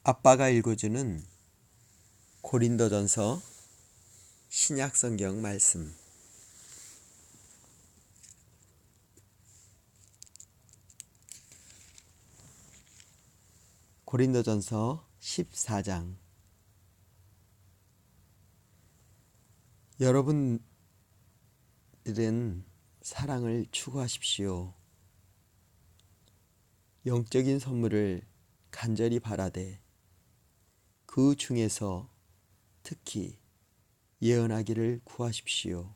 아빠가 읽어주는 고린도전서 신약성경 말씀. 고린도전서 14장. 여러분들은 사랑을 추구하십시오. 영적인 선물을 간절히 바라되 그 중에서 특히 예언하기를 구하십시오.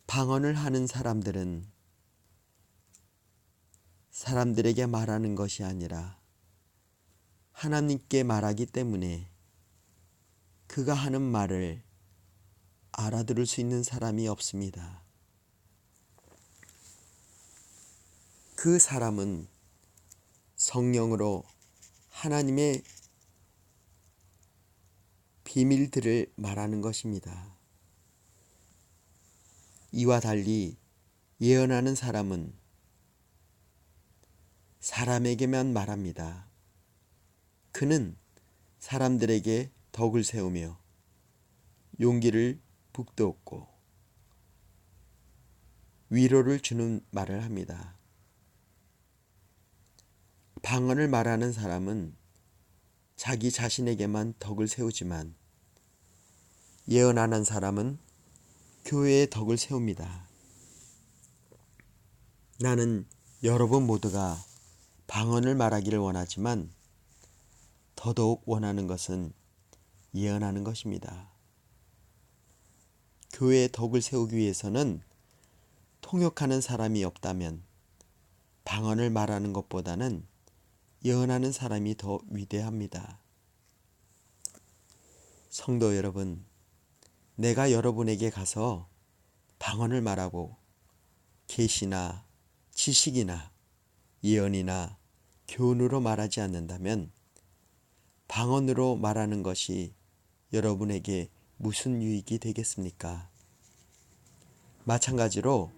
방언을 하는 사람들은 사람들에게 말하는 것이 아니라 하나님께 말하기 때문에 그가 하는 말을 알아들을 수 있는 사람이 없습니다. 그 사람은 성령으로 하나님의 비밀들을 말하는 것입니다. 이와 달리 예언하는 사람은 사람에게만 말합니다. 그는 사람들에게 덕을 세우며 용기를 북돋고 위로를 주는 말을 합니다. 방언을 말하는 사람은 자기 자신에게만 덕을 세우지만 예언하는 사람은 교회의 덕을 세웁니다. 나는 여러분 모두가 방언을 말하기를 원하지만 더더욱 원하는 것은 예언하는 것입니다. 교회의 덕을 세우기 위해서는 통역하는 사람이 없다면 방언을 말하는 것보다는 예언하는 사람이 더 위대합니다. 성도 여러분, 내가 여러분에게 가서 방언을 말하고 계시나 지식이나 예언이나 교훈으로 말하지 않는다면 방언으로 말하는 것이 여러분에게 무슨 유익이 되겠습니까? 마찬가지로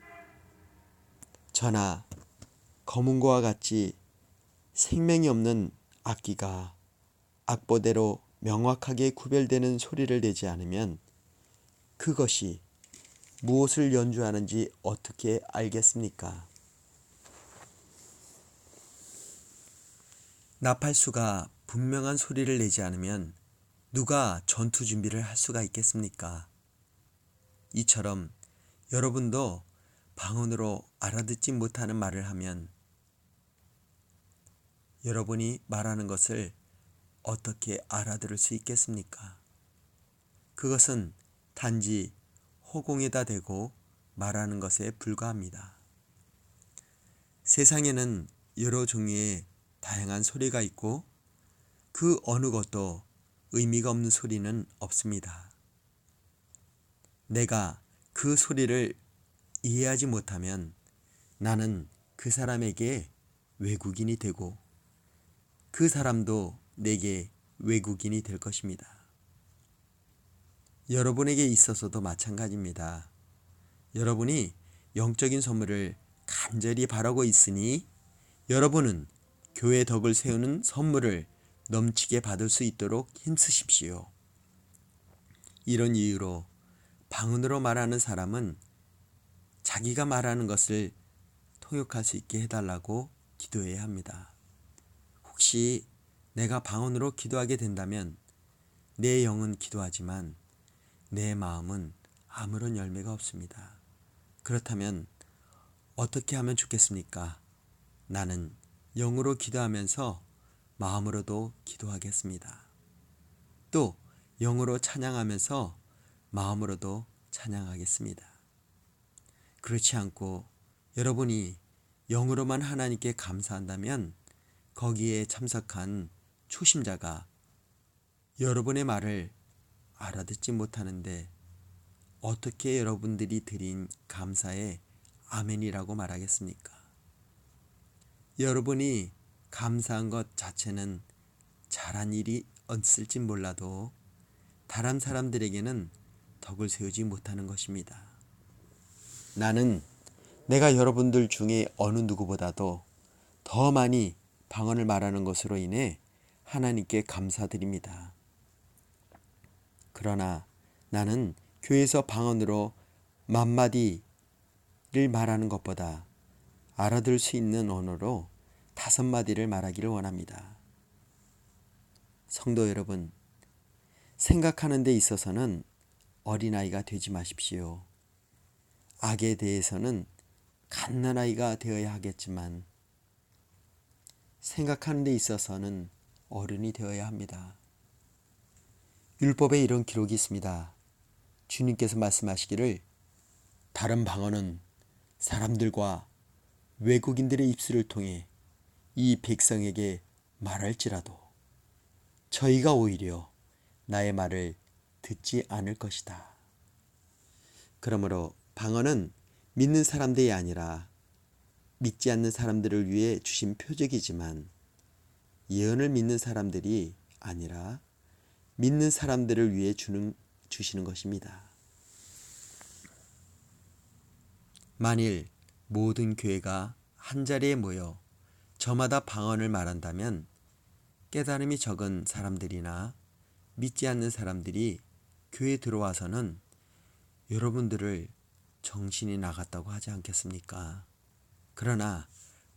저나 검은고와 같이 생명이 없는 악기가 악보대로 명확하게 구별되는 소리를 내지 않으면 그것이 무엇을 연주하는지 어떻게 알겠습니까? 나팔수가 분명한 소리를 내지 않으면 누가 전투 준비를 할 수가 있겠습니까? 이처럼 여러분도 방언으로 알아듣지 못하는 말을 하면 여러분이 말하는 것을 어떻게 알아들을 수 있겠습니까? 그것은 단지 허공에다 대고 말하는 것에 불과합니다. 세상에는 여러 종류의 다양한 소리가 있고 그 어느 것도 의미가 없는 소리는 없습니다. 내가 그 소리를 이해하지 못하면 나는 그 사람에게 외국인이 되고 그 사람도 내게 외국인이 될 것입니다. 여러분에게 있어서도 마찬가지입니다. 여러분이 영적인 선물을 간절히 바라고 있으니 여러분은 교회 덕을 세우는 선물을 넘치게 받을 수 있도록 힘쓰십시오. 이런 이유로 방언으로 말하는 사람은 자기가 말하는 것을 통역할 수 있게 해달라고 기도해야 합니다. 혹시 내가 방언으로 기도하게 된다면 내 영은 기도하지만 내 마음은 아무런 열매가 없습니다. 그렇다면 어떻게 하면 좋겠습니까? 나는 영으로 기도하면서 마음으로도 기도하겠습니다. 또 영으로 찬양하면서 마음으로도 찬양하겠습니다. 그렇지 않고 여러분이 영으로만 하나님께 감사한다면 거기에 참석한 초심자가 여러분의 말을 알아듣지 못하는데 어떻게 여러분들이 드린 감사에 아멘이라고 말하겠습니까? 여러분이 감사한 것 자체는 잘한 일이 없을지 몰라도 다른 사람들에게는 덕을 세우지 못하는 것입니다. 나는 내가 여러분들 중에 어느 누구보다도 더 많이 방언을 말하는 것으로 인해 하나님께 감사드립니다. 그러나 나는 교회에서 방언으로 만마디를 말하는 것보다 알아들 수 있는 언어로 5마디를 말하기를 원합니다. 성도 여러분, 생각하는 데 있어서는 어린아이가 되지 마십시오. 악에 대해서는 갓난아이가 되어야 하겠지만 생각하는 데 있어서는 어른이 되어야 합니다. 율법에 이런 기록이 있습니다. 주님께서 말씀하시기를 다른 방언은 사람들과 외국인들의 입술을 통해 이 백성에게 말할지라도 저희가 오히려 나의 말을 듣지 않을 것이다. 그러므로 방언은 믿는 사람들이 아니라 믿지 않는 사람들을 위해 주신 표적이지만 예언을 믿는 사람들이 아니라 믿는 사람들을 위해 주시는 것입니다. 만일 모든 교회가 한자리에 모여 저마다 방언을 말한다면 깨달음이 적은 사람들이나 믿지 않는 사람들이 교회에 들어와서는 여러분들을 정신이 나갔다고 하지 않겠습니까? 그러나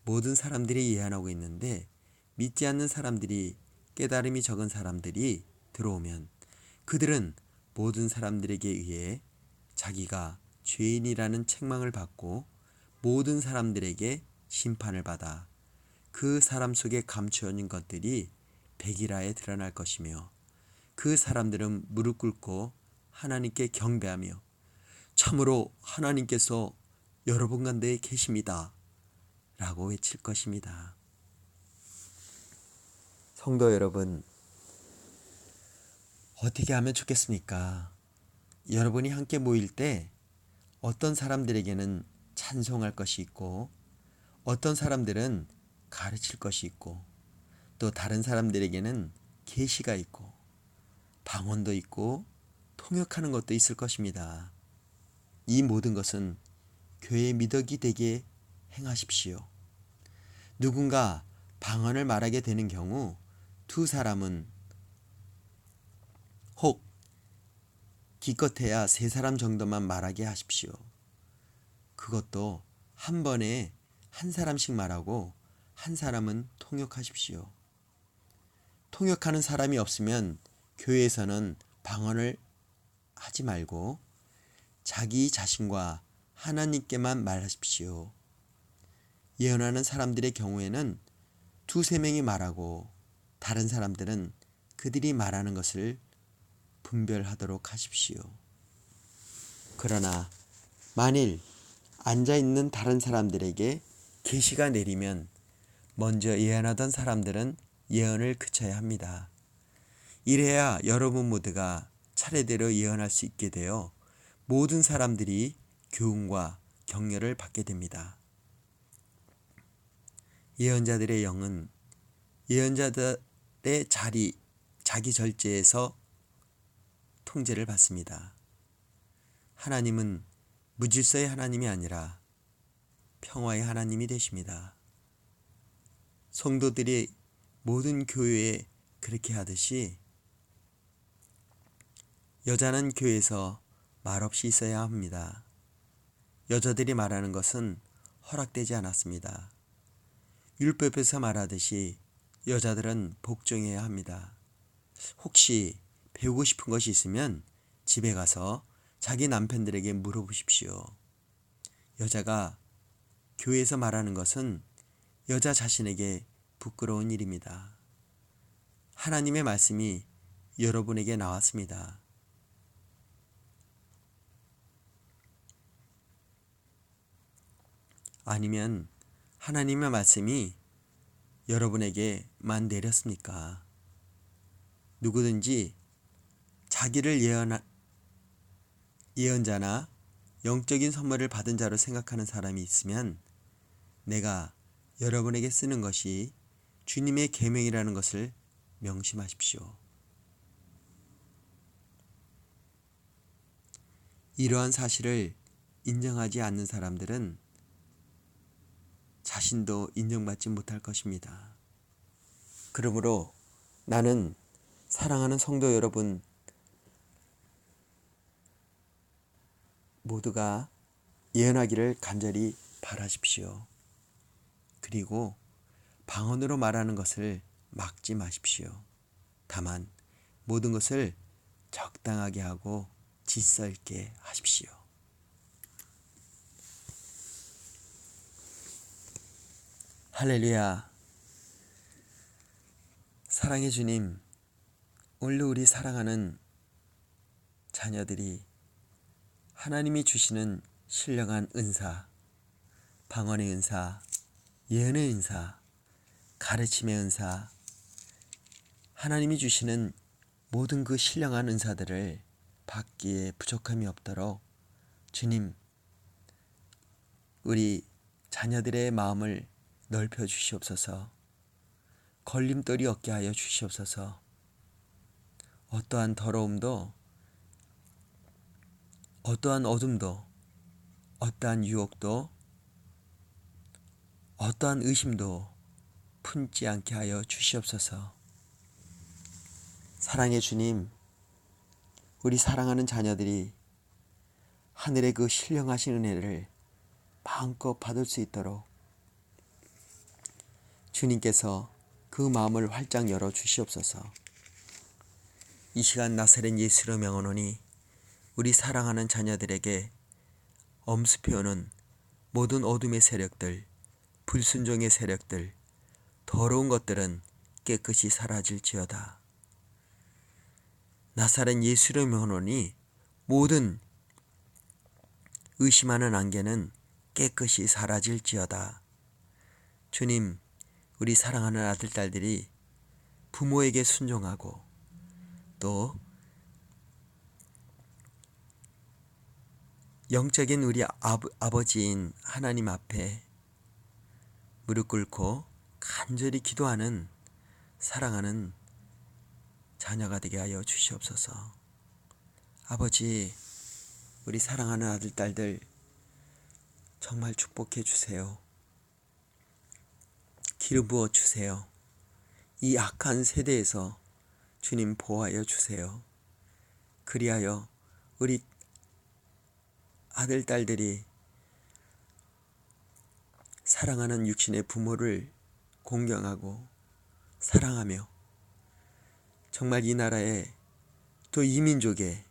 모든 사람들이 예언하고 있는데 믿지 않는 사람들이 깨달음이 적은 사람들이 들어오면 그들은 모든 사람들에게 의해 자기가 죄인이라는 책망을 받고 모든 사람들에게 심판을 받아 그 사람 속에 감추어 있는 것들이 백일하에 드러날 것이며 그 사람들은 무릎 꿇고 하나님께 경배하며 참으로 하나님께서 여러분 가운데 계십니다 라고 외칠 것입니다. 성도 여러분, 어떻게 하면 좋겠습니까? 여러분이 함께 모일 때 어떤 사람들에게는 찬송할 것이 있고 어떤 사람들은 가르칠 것이 있고 또 다른 사람들에게는 계시가 있고 방언도 있고 통역하는 것도 있을 것입니다. 이 모든 것은 교회의 미덕이 되게 행하십시오. 누군가 방언을 말하게 되는 경우 두 사람은 혹 기껏해야 3사람 정도만 말하게 하십시오. 그것도 한 번에 한 사람씩 말하고 한 사람은 통역하십시오. 통역하는 사람이 없으면 교회에서는 방언을 하지 말고 자기 자신과 하나님께만 말하십시오. 예언하는 사람들의 경우에는 2-3명이 말하고 다른 사람들은 그들이 말하는 것을 분별하도록 하십시오. 그러나 만일 앉아있는 다른 사람들에게 계시가 내리면 먼저 예언하던 사람들은 예언을 그쳐야 합니다. 이래야 여러분 모두가 차례대로 예언할 수 있게 되어 모든 사람들이 교훈과 격려를 받게 됩니다. 예언자들의 영은 예언자들의 자기 절제에서 통제를 받습니다. 하나님은 무질서의 하나님이 아니라 평화의 하나님이 되십니다. 성도들이 모든 교회에 그렇게 하듯이 여자는 교회에서 말없이 있어야 합니다. 여자들이 말하는 것은 허락되지 않았습니다. 율법에서 말하듯이 여자들은 복종해야 합니다. 혹시 배우고 싶은 것이 있으면 집에 가서 자기 남편들에게 물어보십시오. 여자가 교회에서 말하는 것은 여자 자신에게 부끄러운 일입니다. 하나님의 말씀이 여러분에게 나왔습니다. 아니면 하나님의 말씀이 여러분에게만 내렸습니까? 누구든지 자기를 예언자나 영적인 선물을 받은 자로 생각하는 사람이 있으면 내가 여러분에게 쓰는 것이 주님의 계명이라는 것을 명심하십시오. 이러한 사실을 인정하지 않는 사람들은 자신도 인정받지 못할 것입니다. 그러므로 나는 사랑하는 성도 여러분 모두가 예언하기를 간절히 바라십시오. 그리고 방언으로 말하는 것을 막지 마십시오. 다만 모든 것을 적당하게 하고 질서 있게 하십시오. 할렐루야. 사랑의 주님, 오늘도 우리 사랑하는 자녀들이 하나님이 주시는 신령한 은사, 방언의 은사, 예언의 은사, 가르침의 은사, 하나님이 주시는 모든 그 신령한 은사들을 받기에 부족함이 없도록 주님, 우리 자녀들의 마음을 넓혀 주시옵소서. 걸림돌이 없게 하여 주시옵소서. 어떠한 더러움도, 어떠한 어둠도, 어떠한 유혹도, 어떠한 의심도 품지 않게 하여 주시옵소서. 사랑의 주님, 우리 사랑하는 자녀들이 하늘의 그 신령하신 은혜를 마음껏 받을 수 있도록 주님께서 그 마음을 활짝 열어 주시옵소서. 이 시간 나사렛 예수로 명하노니 우리 사랑하는 자녀들에게 엄습해오는 모든 어둠의 세력들, 불순종의 세력들, 더러운 것들은 깨끗이 사라질지어다. 나사렛 예수로 명하노니 모든 의심하는 안개는 깨끗이 사라질지어다. 주님, 우리 사랑하는 아들, 딸들이 부모에게 순종하고 또 영적인 우리 아버지인 하나님 앞에 무릎 꿇고 간절히 기도하는 사랑하는 자녀가 되게 하여 주시옵소서. 아버지, 우리 사랑하는 아들, 딸들 정말 축복해 주세요. 기름 부어 주세요. 이 악한 세대에서 주님 보호하여 주세요. 그리하여 우리 아들, 딸들이 사랑하는 육신의 부모를 공경하고 사랑하며 정말 이 나라에 또 이 민족에,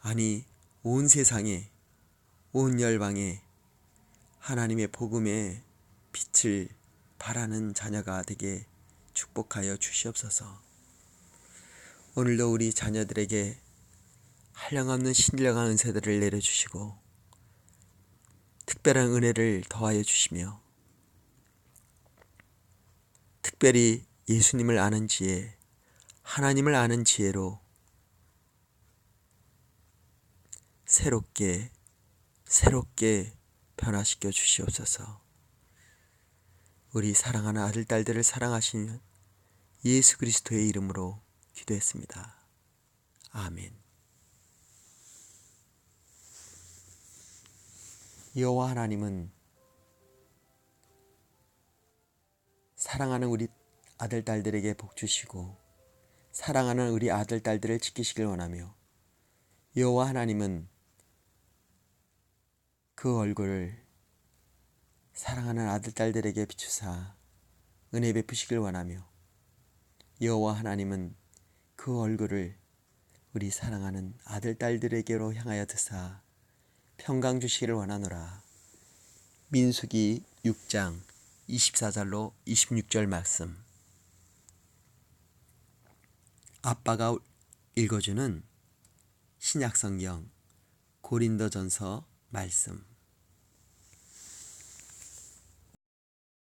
아니 온 세상에, 온 열방에 하나님의 복음의 빛을 바라는 자녀가 되게 축복하여 주시옵소서. 오늘도 우리 자녀들에게 한량없는 신령한 은혜들을 내려주시고 특별한 은혜를 더하여 주시며 특별히 예수님을 아는 지혜, 하나님을 아는 지혜로 새롭게 변화시켜 주시옵소서. 우리 사랑하는 아들, 딸들을 사랑하시는 예수 그리스도의 이름으로 기도했습니다. 아멘. 여호와 하나님은 사랑하는 우리 아들, 딸들에게 복 주시고 사랑하는 우리 아들, 딸들을 지키시길 원하며 여호와 하나님은 그 얼굴을 사랑하는 아들, 딸들에게 비추사 은혜 베푸시길 원하며 여호와 하나님은 그 얼굴을 우리 사랑하는 아들, 딸들에게로 향하여 드사 평강 주시기를 원하노라. 민수기 6장 24절로 26절 말씀. 아빠가 읽어주는 신약성경 고린도전서 말씀.